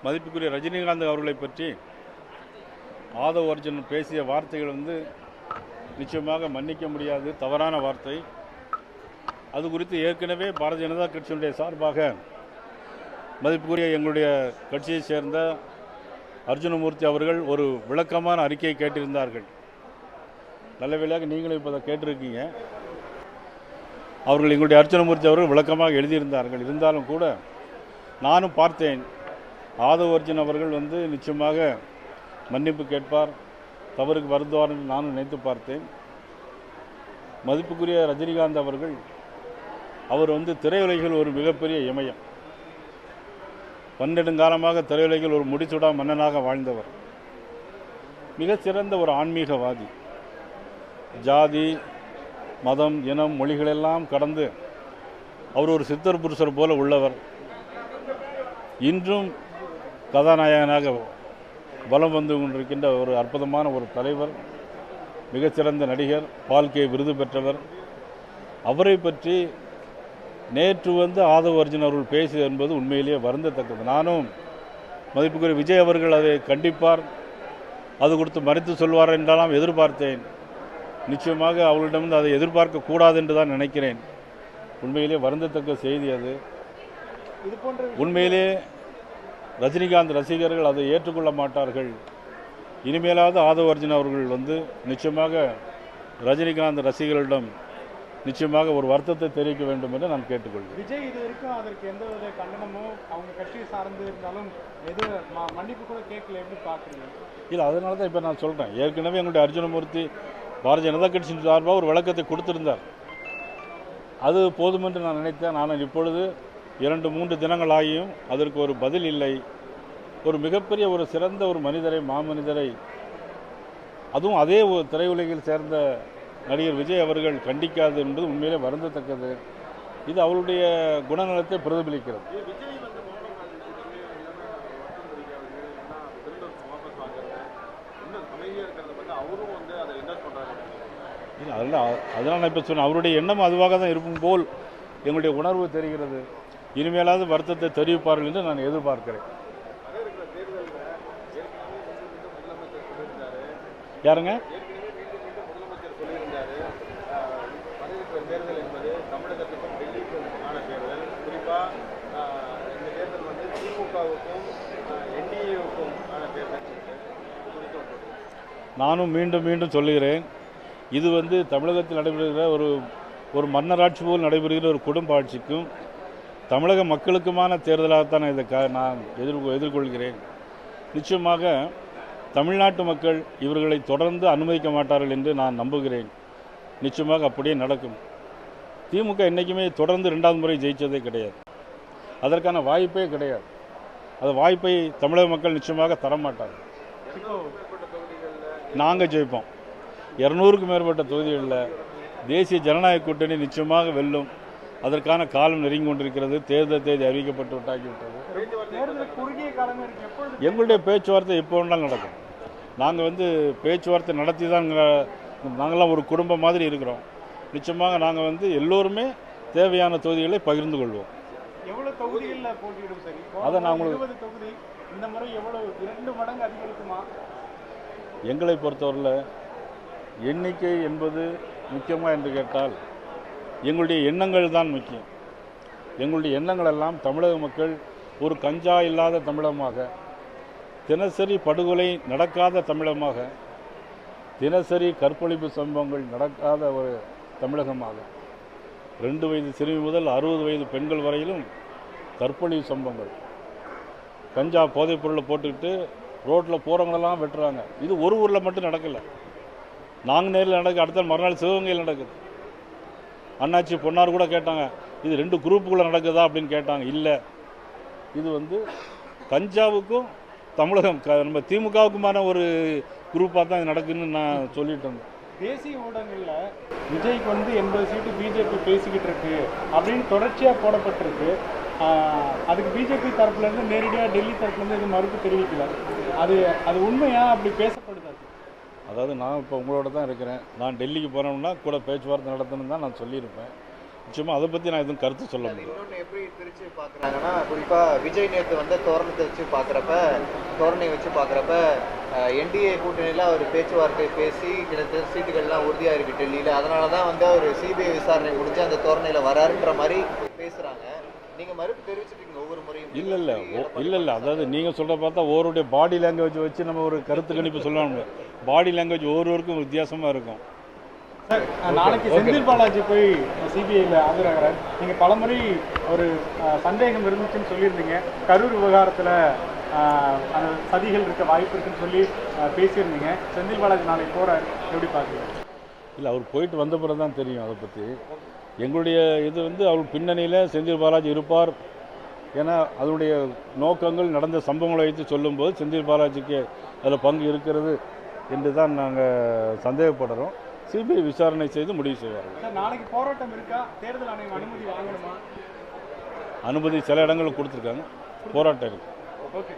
மதிப்புக்குரிய ரஜினிகாந்த் அவர்களை பற்றி ஆதவ் அர்ஜுன் பேசிய வார்த்தைகள் நிச்சயமாக மன்னிக்க முடியாது, தவறான வார்த்தை. அது குறித்து ஏற்கனவே பாரதிய ஜனதா கட்சியினுடைய சார்பாக மதிப்புக்குரிய எங்களுடைய கட்சியை சேர்ந்த அர்ஜுனமூர்த்தி அவர்கள் ஒரு விளக்கமான அறிக்கையை கேட்டிருந்தார்கள். நல்ல வேளையாக நீங்களும் இப்போ அதை கேட்டிருக்கீங்க. அவர்கள் எங்களுடைய அர்ஜுனமூர்த்தி அவர்கள் விளக்கமாக எழுதியிருந்தார்கள். இருந்தாலும் கூட நானும் பார்த்தேன், ஆதவ் அர்ஜுன் அவர்கள் நிச்சயமாக மன்னிப்பு கேட்பார், தவறுக்கு வருந்துவார் என்று நானும் நினைத்து பார்த்தேன். மதிப்புக்குரிய ரஜினிகாந்த் அவர்கள் அவர் திரையுலகில் ஒரு மிகப்பெரிய இமயம். பன்னெடுங்காலமாக திரையுலகில் ஒரு முடிசூடா மன்னனாக வாழ்ந்தவர். மிகச்சிறந்த ஒரு ஆன்மீகவாதி. ஜாதி, மதம், இனம், மொழிகளெல்லாம் கடந்து அவர் ஒரு சித்தர் புருஷர் போல உள்ளவர். இன்றும் கதாநாயகனாக வலம் வந்து கொண்டிருக்கின்ற ஒரு அற்புதமான ஒரு தலைவர், மிகச்சிறந்த நடிகர், பால்கே விருது பெற்றவர். அவரை பற்றி நேற்று ஆதவ் அர்ஜுன் அவர்கள் பேசியது என்பது உண்மையிலேயே வருந்தத்தக்கது. நானும் மதிப்புக்குரிய விஜய் அவர்கள் அதை கண்டிப்பார், அது கொடுத்து மறைத்து சொல்வார் என்றெல்லாம் எதிர்பார்த்தேன். நிச்சயமாக அவர்களிடம் அதை எதிர்பார்க்கக்கூடாது என்று தான் நினைக்கிறேன். உண்மையிலே வருந்தத்தக்க செய்தி அது. உண்மையிலே ரஜினிகாந்த் ரசிகர்கள் அதை ஏற்றுக்கொள்ள மாட்டார்கள். இனிமேலாவது ஆதவ் அர்ஜுன் அவர்கள் நிச்சயமாக ரஜினிகாந்த் ரசிகர்களிடம் நிச்சயமாக ஒரு வருத்தத்தை தெரிவிக்க வேண்டும் என்று நான் கேட்டுக்கொள்கிறேன். விஜய் இது வரைக்கும் அதற்கு எந்த வித கண்டனமோ அவங்க கட்சியை சார்ந்து இருந்தாலும் எது மன்னிப்பு கூட கேட்கல, எப்படி பார்க்குறீங்க? இல்லை, அதனால தான் இப்போ நான் சொல்கிறேன். ஏற்கனவே எங்களுடைய அர்ஜுனமூர்த்தி பாரதிய ஜனதா கட்சியின் சார்பாக ஒரு விளக்கத்தை கொடுத்திருந்தார். அது போதும் என்று நான் நினைத்தேன். ஆனால் இப்பொழுது 2-3 தினங்கள் ஆகியும் அதற்கு ஒரு பதில் இல்லை. ஒரு மிகப்பெரிய ஒரு சிறந்த ஒரு மனிதரை, மாமனிதரை, அதுவும் அதே ஒரு திரையுலகில் சேர்ந்த நடிகர் விஜய் அவர்கள் கண்டிக்காது என்பது உண்மையிலே வருந்தத்தக்கது. இது அவருடைய குணநலத்தை பிரதிபலிக்கிறது. அதனால் நான் இப்போ சொன்னேன், அவருடைய எண்ணம் அதுவாக தான் இருக்கும் போல் எங்களுடைய உணர்வு தெரிகிறது. இனிமேலாவது வருத்தத்தை தெரிவிப்பார்கள் என்று நான் எதிர்பார்க்கிறேன். யாருங்க? நானும் மீண்டும் மீண்டும் சொல்லுகிறேன், இது தமிழகத்தில் நடைபெறுகிற ஒரு மன்னராட்சி போல் நடைபெறுகிற ஒரு குடும்ப ஆட்சிக்கும் தமிழக மக்களுக்குமான தேர்தலாகத்தான் இதை நான் எதிர்கொள்கிறேன். நிச்சயமாக தமிழ்நாட்டு மக்கள் இவர்களை தொடர்ந்து அனுமதிக்க மாட்டார்கள் என்று நான் நம்புகிறேன். நிச்சயமாக அப்படியே நடக்கும். திமுக என்றைக்குமே தொடர்ந்து 2வது முறை ஜெயித்ததே கிடையாது. அதற்கான வாய்ப்பே கிடையாது. அது வாய்ப்பை தமிழக மக்கள் நிச்சயமாக தரமாட்டார்கள். நாங்கள் ஜெயிப்போம். 200க்கும் மேற்பட்ட தொகுதிகளில் தேசிய ஜனநாயக கூட்டணி நிச்சயமாக வெல்லும். அதற்கான காலம் நெருங்கி கொண்டிருக்கிறது. தேர்தல் தேதி அறிவிக்கப்பட்டு விட்டாகிவிட்டது. எங்களுடைய பேச்சுவார்த்தை எப்போ வேணாலும் நடக்கும். நாங்கள் பேச்சுவார்த்தை நடத்தி தான் நாங்கள்லாம் ஒரு குடும்பம் மாதிரி இருக்கிறோம். நிச்சயமாக நாங்கள் எல்லோருமே தேவையான தொகுதிகளை பகிர்ந்து கொள்வோம். எவ்வளவு தொகுதிகளில் போட்டியிடும்? சரி, அதை நான் உங்களுக்கு 20 தொகுதி இந்த முறை எவ்வளவு 2 மடங்கு அதிகரிக்குமா? எங்களை பொறுத்தவரையில் எண்ணிக்கை என்பது முக்கியமாக என்று கேட்டால் எங்களுடைய எண்ணங்கள் தான் முக்கியம். எங்களுடைய எண்ணங்கள் எல்லாம் தமிழக மக்கள் ஒரு கஞ்சா இல்லாத தமிழகமாக, தினசரி படுகொலை நடக்காத தமிழகமாக, தினசரி கற்பழிப்பு சம்பவங்கள் நடக்காத ஒரு தமிழகமாக, 2 வயது சிறுமி முதல் 60 வயது பெண்கள் வரையிலும் கற்பழிப்பு சம்பவங்கள், கஞ்சா போதைப் பொருளை போட்டுக்கிட்டு ரோட்டில் போகிறவங்களெல்லாம் வெட்டுறாங்க. இது ஒரு ஊரில் மட்டும் நடக்கலை. நாங்குநேரில் நடக்குது, அடுத்த மறுநாள் சிவகங்கையில் நடக்குது. அண்ணாச்சி பொன்னார் கூட கேட்டாங்க, இது 2 குரூப்புக்குள்ளே நடக்குதா அப்படின்னு கேட்டாங்க. இல்லை, இது கஞ்சாவுக்கும் தமிழகம் நம்ம திமுகவுக்குமான ஒரு குரூப்பாக தான் இது நடக்குதுன்னு நான் சொல்லிட்டு இருந்தேன். தேசிய ஊடகங்களில் விஜய்க்கு 80 சீட்டு பிஜேபி பேசிக்கிட்டு இருக்கு அப்படின்னு தொடர்ச்சியாக போடப்பட்டிருக்கு. அதுக்கு பிஜேபி தரப்புலேருந்து நேரடியாக டெல்லி தரப்புலேருந்து எதுவும் மறுப்பு தெரிவிக்கல. அது உண்மையா? அப்படி பேசப்படுது? அதாவது நான் இப்போ உங்களோட தான் இருக்கிறேன். நான் டெல்லிக்கு போனோம்னா கூட பேச்சுவார்த்தை நடத்தணும்னு தான் நான் சொல்லியிருப்பேன். நிச்சயமாக அதை பற்றி நான் எதுவும் கருத்து சொல்ல முடியும். இன்னொன்று எப்படி பிரித்து பார்க்குறாங்கன்னா, குறிப்பாக விஜய் நேற்று வந்து தோரணத்தை வச்சு பார்க்குறப்ப, தோரணையை வச்சு பார்க்குறப்ப என்டிஏ கூட்டணியில் அவர் பேச்சுவார்த்தை பேசி கிட்டத்தட்ட சீட்டுகள்லாம் உறுதியாக இருக்குது டெல்லியில். அதனால தான் வந்து அவர் சிபிஐ விசாரணை முடிஞ்சு அந்த தோரணையில் வராருன்ற மாதிரி பேசுகிறாங்க. நீங்கள் மறுப்பு தெரிவிச்சிருக்கீங்க ஒவ்வொரு முறையும். இல்லை அதாவது நீங்கள் சொல்கிற பார்த்தா ஒவ்வொருடைய பாடி லாங்குவேஜ் வச்சு நம்ம ஒரு கருத்து கணிப்பு சொல்லணும். பாடி லாங்குவேஜ் ஒவ்வொருவருக்கும் வித்தியாசமாக இருக்கும். சார், நாளைக்கு செந்தில் பாலாஜி போய் சிபிஐயில் ஆஜராகிறார். நீங்கள் பலமுறை ஒரு சந்தேகம் இருந்துச்சுன்னு சொல்லியிருந்தீங்க. கரூர் விவகாரத்தில் அந்த சதிகள் இருக்க வாய்ப்பு இருக்குன்னு சொல்லி பேசியிருந்தீங்க. செந்தில் பாலாஜி நாளைக்கு போகிறார், எப்படி பார்க்குறீங்க? இல்லை, அவர் போயிட்டு வந்த பிறகு தான் தெரியும் அதை பற்றி. எங்களுடைய இது வந்து அவர் பின்னணியில் செந்தில் பாலாஜி இருப்பார். ஏன்னா அதனுடைய நோக்கங்கள் நடந்த சம்பவங்களை வைத்து சொல்லும்போது செந்தில் பாலாஜிக்கு அதில் பங்கு இருக்கிறது என்று தான் நாங்கள் சந்தேகப்படுறோம். சிபிஐ விசாரணை செய்து முடிவு செய்வார்கள். சார், நாளைக்கு போராட்டம் இருக்கா? தேர்தல் ஆணையம் அனுமதி வாங்கணுமா? அனுமதி சில இடங்களில் கொடுத்துருக்காங்க, போராட்டம் இருக்குது. ஓகே.